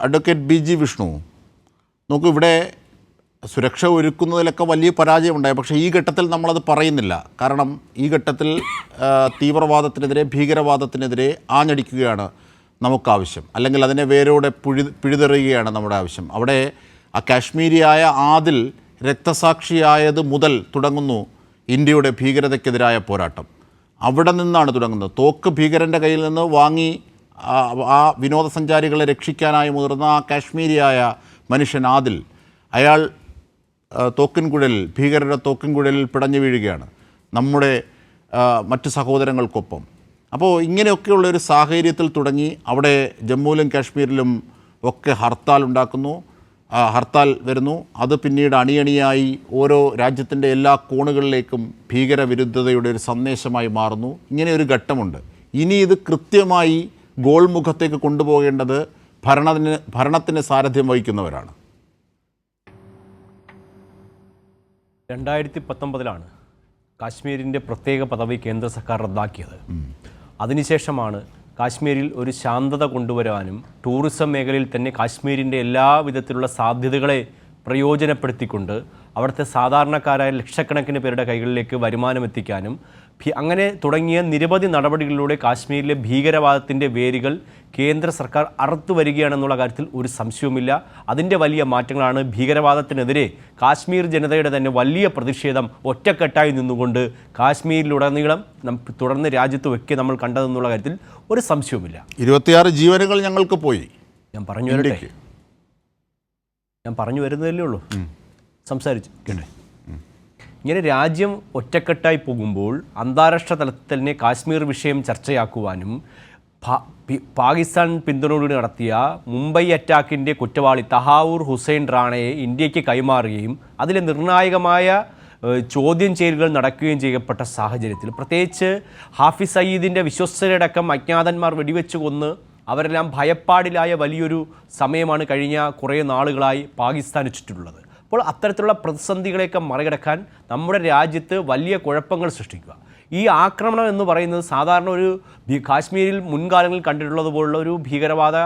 Advocate B Vishnu, നോക്കൂ, ഇവിടെ സുരക്ഷ ഒരുക്കുന്നതിലൊക്കെ വലിയ പരാജയമുണ്ടായി. പക്ഷേ ഈ ഘട്ടത്തിൽ നമ്മളത് പറയുന്നില്ല. കാരണം ഈ ഘട്ടത്തിൽ തീവ്രവാദത്തിനെതിരെ, ഭീകരവാദത്തിനെതിരെ ആഞ്ഞടിക്കുകയാണ് നമുക്കാവശ്യം. അല്ലെങ്കിൽ അതിനെ വേരോടെ പിഴുതെറിയുകയാണ് നമ്മുടെ ആവശ്യം. അവിടെ ആ കാശ്മീരിയായ ആദിൽ രക്തസാക്ഷിയായത് മുതൽ തുടങ്ങുന്നു ഇന്ത്യയുടെ ഭീകരതയ്ക്കെതിരായ പോരാട്ടം. അവിടെ നിന്നാണ് തുടങ്ങുന്നത്. തോക്ക് ഭീകരൻ്റെ കയ്യിൽ നിന്ന് വാങ്ങി ആ വിനോദസഞ്ചാരികളെ രക്ഷിക്കാനായി മുതിർന്ന ആ കാശ്മീരിയായ മനുഷ്യൻ ആദിൽ, അയാൾ തോക്കിൻകുഴലിൽ, ഭീകരരുടെ തോക്കിൻകുഴലിൽ പിടഞ്ഞു വീഴുകയാണ് നമ്മുടെ മറ്റ് സഹോദരങ്ങൾക്കൊപ്പം. അപ്പോൾ ഇങ്ങനെയൊക്കെയുള്ളൊരു സാഹചര്യത്തിൽ തുടങ്ങി അവിടെ ജമ്മുവിലും കാശ്മീരിലും ഒക്കെ ഹർത്താൽ ഉണ്ടാക്കുന്നു, ഹർത്താൽ വരുന്നു. അത് പിന്നീട് അണിയണിയായി ഓരോ രാജ്യത്തിൻ്റെ എല്ലാ കോണുകളിലേക്കും ഭീകരവിരുദ്ധതയുടെ ഒരു സന്ദേശമായി മാറുന്നു. ഇങ്ങനെ ഒരു ഘട്ടമുണ്ട്. ഇനി ഇത് കൃത്യമായി ഗോൾ മുഖത്തേക്ക് കൊണ്ടുപോകേണ്ടത് ഭരണത്തിന് സാരഥ്യം വഹിക്കുന്നവരാണ്. 2019 കാശ്മീരിൻ്റെ പ്രത്യേക പദവി കേന്ദ്ര സർക്കാർ റദ്ദാക്കിയത്. അതിനുശേഷമാണ് കാശ്മീരിൽ ഒരു ശാന്തത കൊണ്ടുവരാനും ടൂറിസം മേഖലയിൽ തന്നെ കാശ്മീരിൻ്റെ എല്ലാ വിധത്തിലുള്ള സാധ്യതകളെ പ്രയോജനപ്പെടുത്തിക്കൊണ്ട് അവിടുത്തെ സാധാരണക്കാരായ ലക്ഷക്കണക്കിന് പേരുടെ കൈകളിലേക്ക് വരുമാനം എത്തിക്കാനും അങ്ങനെ തുടങ്ങിയ നിരവധി നടപടികളിലൂടെ കാശ്മീരിലെ ഭീകരവാദത്തിൻ്റെ വേരുകൾ കേന്ദ്ര സർക്കാർ അറുത്തു വരികയാണെന്നുള്ള കാര്യത്തിൽ ഒരു സംശയവുമില്ല. അതിൻ്റെ വലിയ മാറ്റങ്ങളാണ് ഭീകരവാദത്തിനെതിരെ കാശ്മീർ ജനതയുടെ തന്നെ വലിയ പ്രതിഷേധം ഒറ്റക്കെട്ടായി നിന്നുകൊണ്ട് കാശ്മീരിലുടനീളം തുടർന്ന് രാജ്യത്തുമൊക്കെ നമ്മൾ കണ്ടതെന്നുള്ള കാര്യത്തിൽ ഒരു സംശയവുമില്ല. 26 ജീവനുകൾ ഞങ്ങൾക്ക് പോയി. ഞാൻ പറഞ്ഞു വരുന്നതല്ലേ ഉള്ളൂ, സംസാരിച്ചു കേട്ടെ. ഇങ്ങനെ രാജ്യം ഒറ്റക്കെട്ടായി പോകുമ്പോൾ അന്താരാഷ്ട്ര തലത്തിൽ തന്നെ കാശ്മീർ വിഷയം ചർച്ചയാക്കുവാനും പാകിസ്ഥാൻ പിന്തുണയോടെ നടത്തിയ മുംബൈ അറ്റാക്കിൻ്റെ കുറ്റവാളി തഹാവൂർ ഹുസൈൻ റാണയെ ഇന്ത്യക്ക് കൈമാറുകയും അതിലെ നിർണായകമായ ചോദ്യം ചെയ്യലുകൾ നടക്കുകയും ചെയ്യപ്പെട്ട സാഹചര്യത്തിൽ, പ്രത്യേകിച്ച് ഹാഫിസ് സയ്യിദിൻ്റെ വിശ്വസ്തരടക്കം അജ്ഞാതന്മാർ വെടിവെച്ച് കൊന്ന് അവരെല്ലാം ഭയപ്പാടിലായ വലിയൊരു സമയമാണ് കഴിഞ്ഞ കുറേ നാളുകളായി പാകിസ്ഥാന് ചുറ്റുള്ളത്. അപ്പോൾ അത്തരത്തിലുള്ള പ്രതിസന്ധികളെയൊക്കെ മറികടക്കാൻ നമ്മുടെ രാജ്യത്ത് വലിയ കുഴപ്പങ്ങൾ സൃഷ്ടിക്കുക. ഈ ആക്രമണം എന്ന് പറയുന്നത് സാധാരണ ഒരു കാശ്മീരിൽ മുൻകാലങ്ങളിൽ കണ്ടിട്ടുള്ളത് പോലുള്ള ഒരു ഭീകരവാദ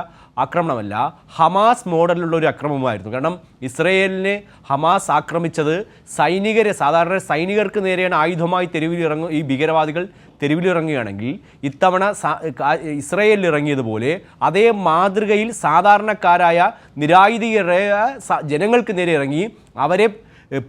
ആക്രമണമല്ല, ഹമാസ് മോഡലിലുള്ള ഒരു ആക്രമണമായിരുന്നു. കാരണം ഇസ്രയേലിനെ ഹമാസ് ആക്രമിച്ചത് സാധാരണ സൈനികർക്ക് നേരെയാണ് ആയുധമായി തെരുവിലിറങ്ങും ഈ ഭീകരവാദികൾ തെരുവിലിറങ്ങുകയാണെങ്കിൽ, ഇത്തവണ ഇസ്രയേലിൽ ഇറങ്ങിയതുപോലെ അതേ മാതൃകയിൽ സാധാരണക്കാരായ നിരായുധീകരായ ജനങ്ങൾക്ക് നേരെ ഇറങ്ങി അവരെ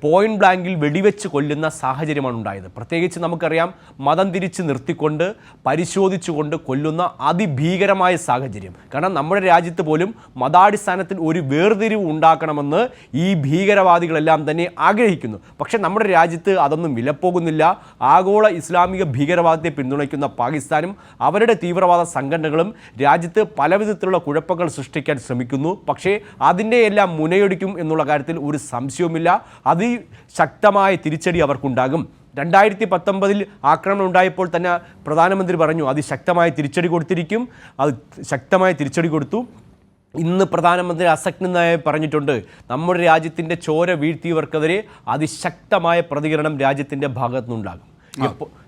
പോയിന്റ് ബ്ലാങ്കിൽ വെടിവെച്ച് കൊല്ലുന്ന സാഹചര്യമാണ് ഉണ്ടായത്. പ്രത്യേകിച്ച് നമുക്കറിയാം, മതം തിരിച്ച് നിർത്തിക്കൊണ്ട് പരിശോധിച്ചുകൊണ്ട് കൊല്ലുന്ന അതിഭീകരമായ സാഹചര്യം. കാരണം നമ്മുടെ രാജ്യത്ത് പോലും മതാടിസ്ഥാനത്തിൽ ഒരു വേർതിരിവ് ഉണ്ടാക്കണമെന്ന് ഈ ഭീകരവാദികളെല്ലാം തന്നെ ആഗ്രഹിക്കുന്നു. പക്ഷേ നമ്മുടെ രാജ്യത്ത് അതൊന്നും വിലപ്പോകുന്നില്ല. ആഗോള ഇസ്ലാമിക ഭീകരവാദത്തെ പിന്തുണയ്ക്കുന്ന പാകിസ്ഥാനും അവരുടെ തീവ്രവാദ സംഘടനകളും രാജ്യത്ത് പലവിധത്തിലുള്ള കുഴപ്പങ്ങൾ സൃഷ്ടിക്കാൻ ശ്രമിക്കുന്നു. പക്ഷേ അതിൻ്റെ എല്ലാം മുനയൊടിക്കും എന്നുള്ള കാര്യത്തിൽ ഒരു സംശയവുമില്ല. അതിശക്തമായ തിരിച്ചടി അവർക്കുണ്ടാകും. 2019 ആക്രമണം ഉണ്ടായപ്പോൾ തന്നെ പ്രധാനമന്ത്രി പറഞ്ഞു അതിശക്തമായ തിരിച്ചടി കൊടുത്തിരിക്കും. അത് ശക്തമായ തിരിച്ചടി കൊടുത്തു. ഇന്ന് പ്രധാനമന്ത്രി അസക്തനായി പറഞ്ഞിട്ടുണ്ട്, നമ്മുടെ രാജ്യത്തിൻ്റെ ചോര വീഴ്ത്തിയവർക്കെതിരെ അതിശക്തമായ പ്രതികരണം രാജ്യത്തിൻ്റെ ഭാഗത്തുനിന്നുണ്ടാകും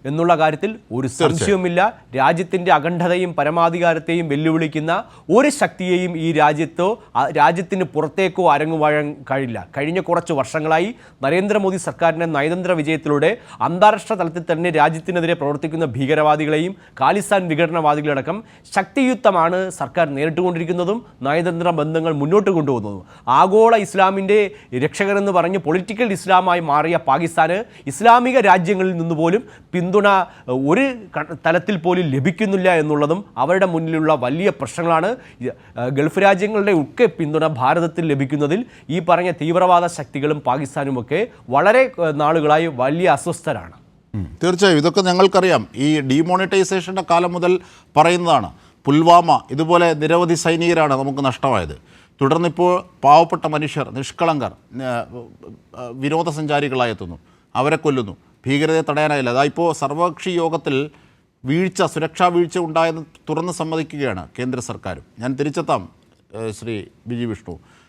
എന്നുള്ള കാര്യത്തിൽ ഒരു സംശയവുമില്ല. രാജ്യത്തിൻ്റെ അഖണ്ഡതയും പരമാധികാരത്തെയും വെല്ലുവിളിക്കുന്ന ഒരു ശക്തിയെയും ഈ രാജ്യത്തിന് പുറത്തേക്കോ അരങ്ങുവാഴാൻ കഴിയില്ല. കഴിഞ്ഞ കുറച്ച് വർഷങ്ങളായി നരേന്ദ്രമോദി സർക്കാരിൻ്റെ നയതന്ത്ര വിജയത്തിലൂടെ അന്താരാഷ്ട്ര തലത്തിൽ തന്നെ രാജ്യത്തിനെതിരെ പ്രവർത്തിക്കുന്ന ഭീകരവാദികളെയും ഖാലിസ്ഥാൻ വിഘടനവാദികളടക്കം ശക്തിയുക്തമാണ് സർക്കാർ നേരിട്ടുകൊണ്ടിരിക്കുന്നതും നയതന്ത്ര ബന്ധങ്ങൾ മുന്നോട്ട് കൊണ്ടുപോകുന്നതും. ആഗോള ഇസ്ലാമിൻ്റെ രക്ഷകരെന്ന് പറഞ്ഞ് പൊളിറ്റിക്കൽ ഇസ്ലാമായി മാറിയ പാകിസ്ഥാന് ഇസ്ലാമിക രാജ്യങ്ങളിൽ നിന്ന് പോലും പിന്തുണ ഒരു തലത്തിൽ പോലും ലഭിക്കുന്നില്ല എന്നുള്ളതും അവരുടെ മുന്നിലുള്ള വലിയ പ്രശ്നങ്ങളാണ്. ഗൾഫ് രാജ്യങ്ങളുടെ ഒക്കെ പിന്തുണ ഭാരതത്തിൽ ലഭിക്കുന്നതിൽ ഈ പറഞ്ഞ തീവ്രവാദ ശക്തികളും പാകിസ്ഥാനുമൊക്കെ വളരെ നാളുകളായി വലിയ അസ്വസ്ഥരാണ്. തീർച്ചയായും ഇതൊക്കെ ഞങ്ങൾക്കറിയാം. ഈ ഡീമോണിറ്റൈസേഷൻ്റെ കാലം മുതൽ പറയുന്നതാണ്. പുൽവാമ ഇതുപോലെ നിരവധി സൈനികരാണ് നമുക്ക് നഷ്ടമായത്. തുടർന്നിപ്പോൾ പാവപ്പെട്ട മനുഷ്യർ, നിഷ്കളങ്കർ, വിനോദസഞ്ചാരികളായി എത്തുന്നു, അവരെ കൊല്ലുന്നു. ഭീകരതയെ തടയാനായില്ല. അതായിപ്പോൾ സർവകക്ഷി യോഗത്തിൽ സുരക്ഷാ വീഴ്ച ഉണ്ടായെന്ന് തുറന്ന് സമ്മതിക്കുകയാണ് കേന്ദ്ര സർക്കാരും. ഞാൻ തിരിച്ചെത്താം ശ്രീ ബി വിഷ്ണു.